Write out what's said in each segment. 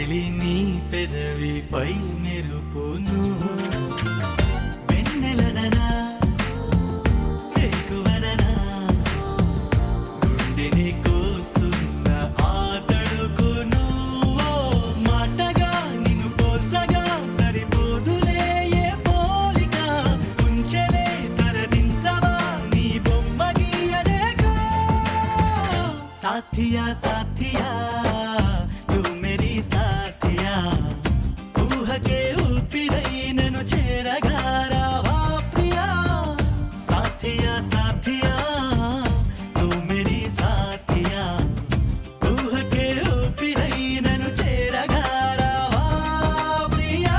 చెలి నీ పెదవిపై మెరుపును వెన్నెలననా ఎక్కువననా గుండెని కోస్తున్న ఆ తడుకును మాటగా నిన్ను పోల్చగా సరిపోదులే ఏ పోలిక కుంచెలే తరదించవా నీ బొమ్మ గీయలేక సాథియా సాథియా సాథియా ఊహకే ఊపిరై నన్ను చేరగా రావా ప్రియా సాథియా సాథియా తూ మేరీ సాథియా ఊహకే ఊపిరై నన్ను చేరగా రావా ప్రియా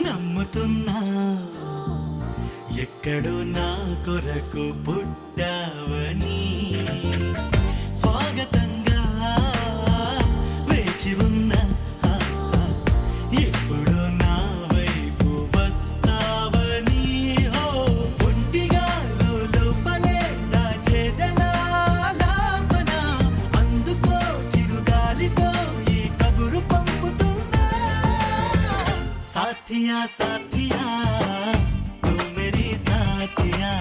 నమ్ముతున్నా ఎక్కడో నా కొరకు పుట్టావని స్వాగతంగా వేచి ఉన్నా ఎప్పుడో నా వైపు వస్తావని ఒంటిగా లోపలే దాచేదలాపన అందుకో చిరుగాలితో ఈ కబురు పంపుతున్నా సాథియా సాథియా తూ మేరీ సాథియా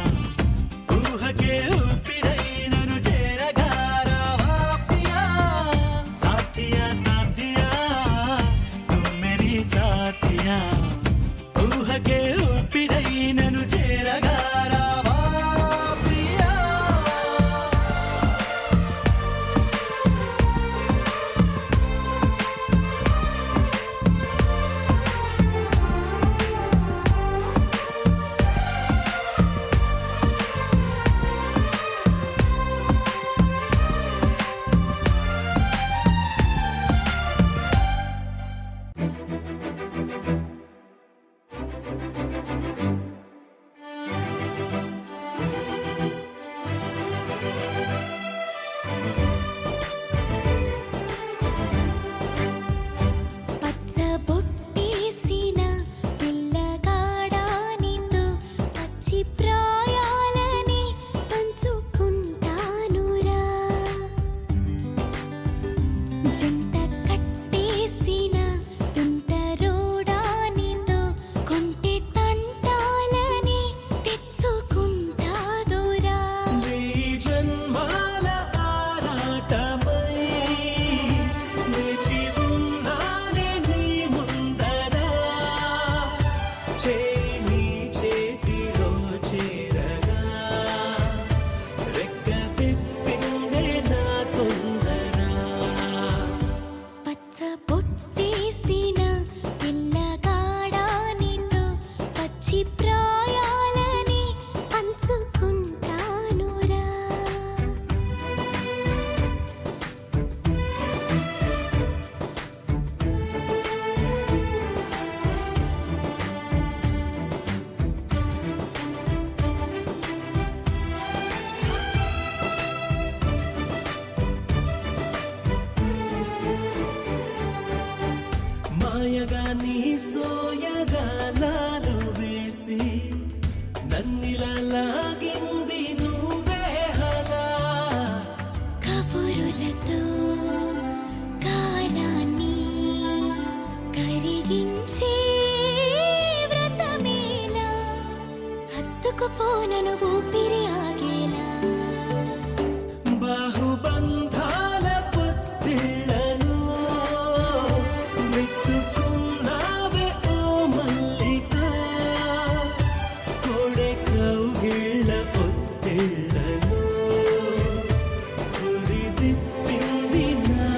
ఊహకే ఊపిరై నన్ను చేరగా రావా ప్రియా సాథియా సాథియా తూ మేరీ సాథియా ఊహకే ఊపిరై నన్ను చేరగా రావా ప్రియా మాయగా నీ సోయగాలాలు వేసి నన్నిలా లాగింది నువ్వే హలా కబురులతో కాలాన్ని కరిగించే వ్రతమేలా హత్తుకుపోనను ఊపిరి ఆగేలా బాహుబంధాల పొత్తిళ్లను మెచ్చుకున్నావే ఓ మల్లిక కోడె కౌగిళ్ళ పొత్తిళ్లను గురి విప్పింది నా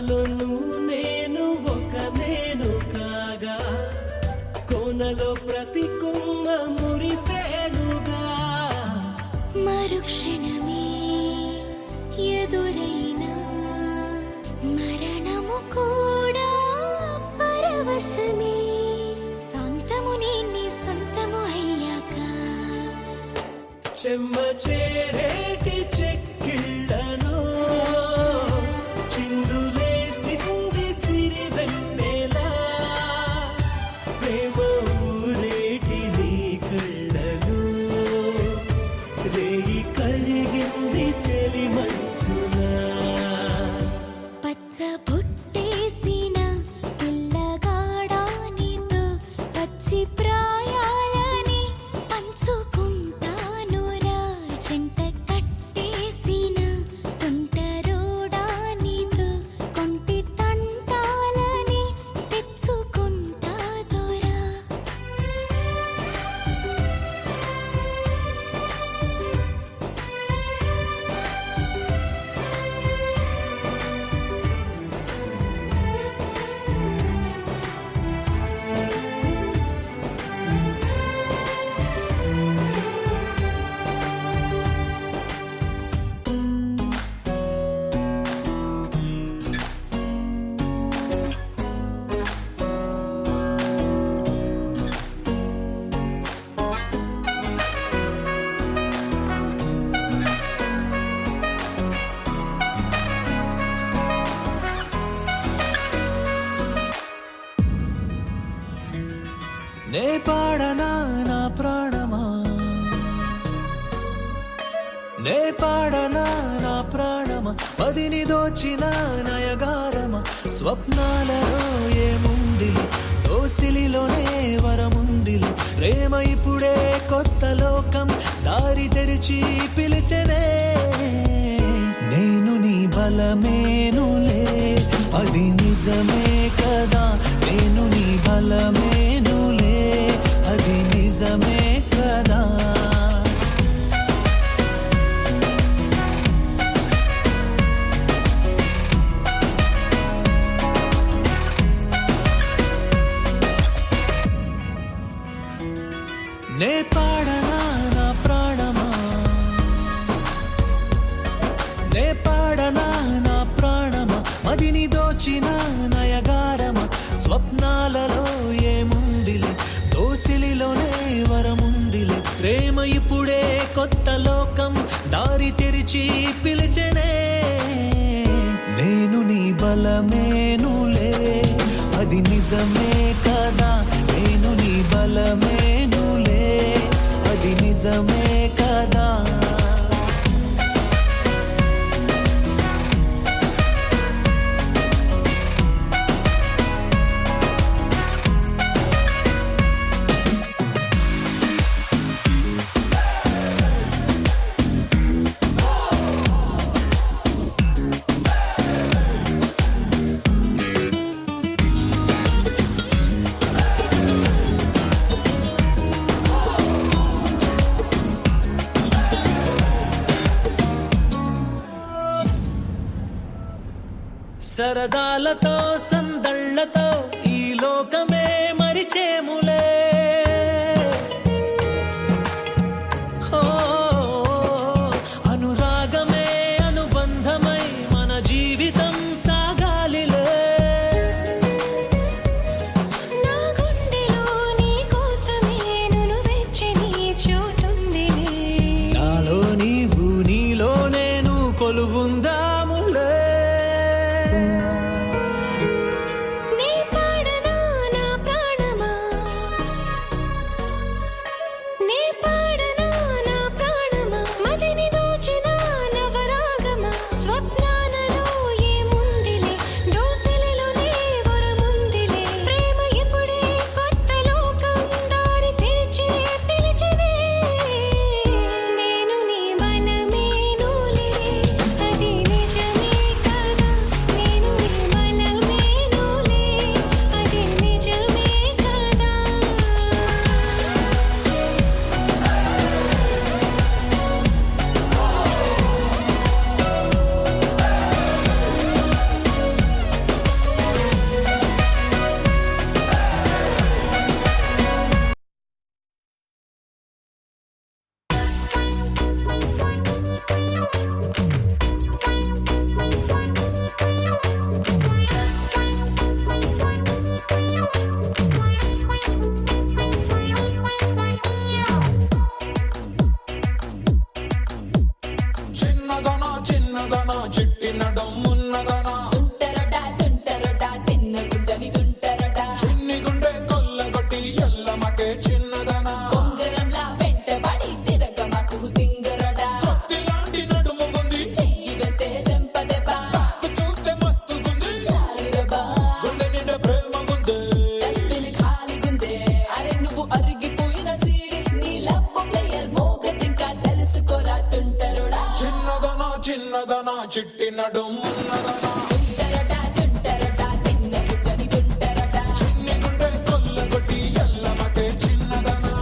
నాలోను నేను ఒక నేను కాగా కోనలో ప్రతి కొమ్మ మురిసేనుగా మరుక్షణమే ఎదురైనా మరణము కూడా పరవశమే సొంతము నీ సొంతము అయ్యాక చెమ్మ చేరేటి చెక్కిళ్ళను చిందులేసింది సిరి వెన్నెలా ప్రేమ ఊరేటి నీ కళ్ళను రేయి కరిగింది తెలి మంచులా పచ్చ బుట్టేసిన పిల్లగాడానితో పచ్చి ప్రాయాలని పంచుకుంటానురా చెంట కట్టేసిన తుంటరోడానితో కొంటి తంటాలని తెచ్చుకుంటా దొరా నే పాడనా నా ప్రాణమా నే పాడనా నా ప్రాణమా పదిని దోచిన నయగారమా స్వప్నాలలో ఏముందిలే దోసిలిలోనే వరముందిలే ప్రేమ ఇప్పుడే కొత్త లోకం దారి తెరిచి పిలిచెనే నేను నీ బలమేనులే అది నిజమే కదా నేను నీ బలమేనులే అది నిజమే కదా నే పాడనా నా ప్రాణమా నే పాడనా నా ప్రాణమా మదిని దోచిన నయగారమా స్వప్నాలలో ఏముందిలే దోసిలిలోనే వరముందిలే ప్రేమ ఇప్పుడే కొత్త లోకం దారి తెరిచి పిలిచెనే నేను నీ బలమేనులే అది నిజమే కదా నేను నీ బలమేనులే అది నిజమే కదా సరదాలతో సందళ్ళతో ఈ లోకమే మరిచేములే ఓ అనురాగమే అనుబంధమై మన జీవితం సాగాలిలే నా గుండెలో నీ కోసమే నును వెచ్చని చోటుందిలే నాలో నీవు నీలో నేను కొలువుందాములే నీ పాడనా నా చిన్నదనా చిట్టి నడుం ఉన్నదనా చిన్ని గుండె కొల్లగొట్టి ఎల్లమతే చిన్నదనా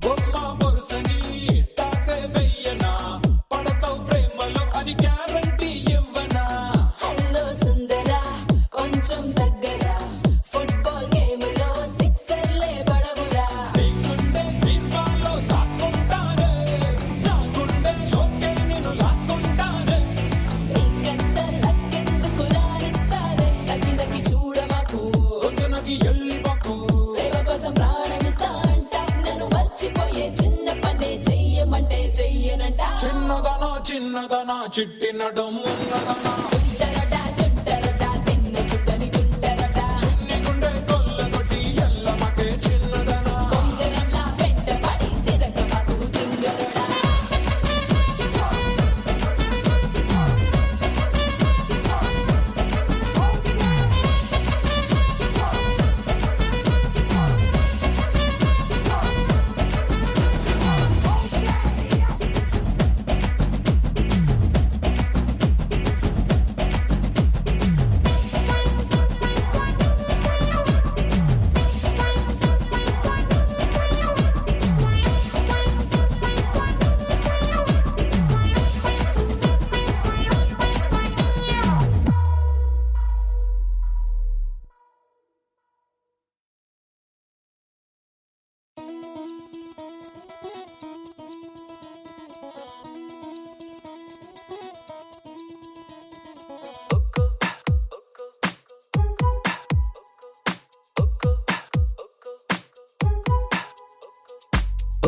బొమ్మ బొరుసని తాసే వెయ్యనా పడతావు ప్రేమలో అని గ్యారంటీ ఇవ్వనా హలో సుందరా కొంచెం దగ్గర ఫుట్బాల్ గేమ్ లో సిక్సర్లే పడవురా నీ గుండె బీర్వాలో దాక్కుంటానే నా గుండెలోకే నిన్ను లాక్కుంటానే నీకంత లక్కెందుకు రానిస్తాలే కట్టినకి చూడమాకు వదినకి ఎల్లిపోకు ప్రేమ కోసం ప్రాణమిస్తా అంట నన్ను మర్చిపోయే చిన్న పనే చెయ్యమంటే చెయ్యనంట చిన్నదనా చిట్టి నడుం ఉన్నదనా తుంటరట తిన్న గుడ్డని తుంటరట చిన్ని గుండె కొల్లగొట్టి ఎల్లమతే చిన్నదనా పొంగరంలా వెంటబడి తిరగమాకు తింగరడా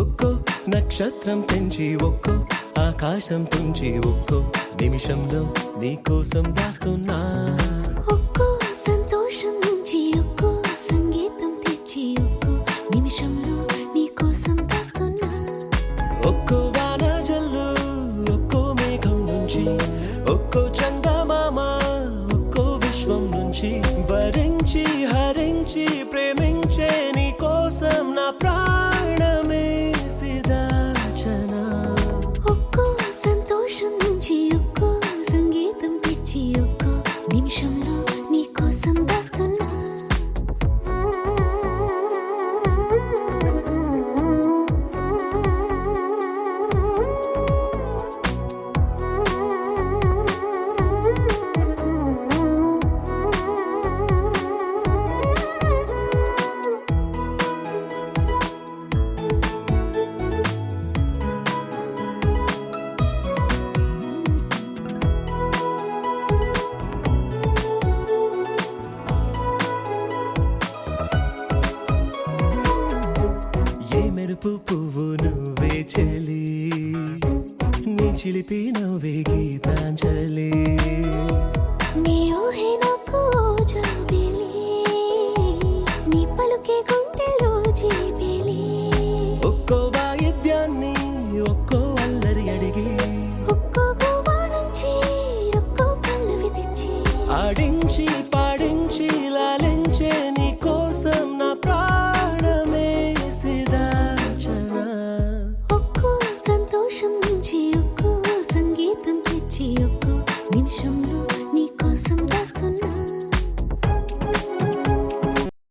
ఒక్కో నక్షత్రం పెంచి ఒక్కో ఆకాశం తుంచి ఒక్కో నిమిషంలో నీకోసం దాస్తున్నా ఒక్కో సంతోషం నుంచి ఒక్కో సంగీతం తెచ్చి ఒక్కో నిమిషంలో నీకోసం దాస్తున్నా ఒక్కో వాన జల్లు ఒక్కో మేఘం నుంచి ఒక్కో చందమామ ఒక్కో విశ్వం నుంచి భరించి హరించి ప్రేమించే నీ కోసం నా ప్రాణమే సిదాచనా ఒక్కో సంతోషం నుంచి ఒక్కో సంగీతం తెచ్చి ఒక్కో నిమిషంలో నీకోసం దాస్తున్నా ఏ మెరుపు పువ్వు నువ్వే చెలి నీ చిలిపి నవ్వే గీతాంజలి నీ ఊహే నా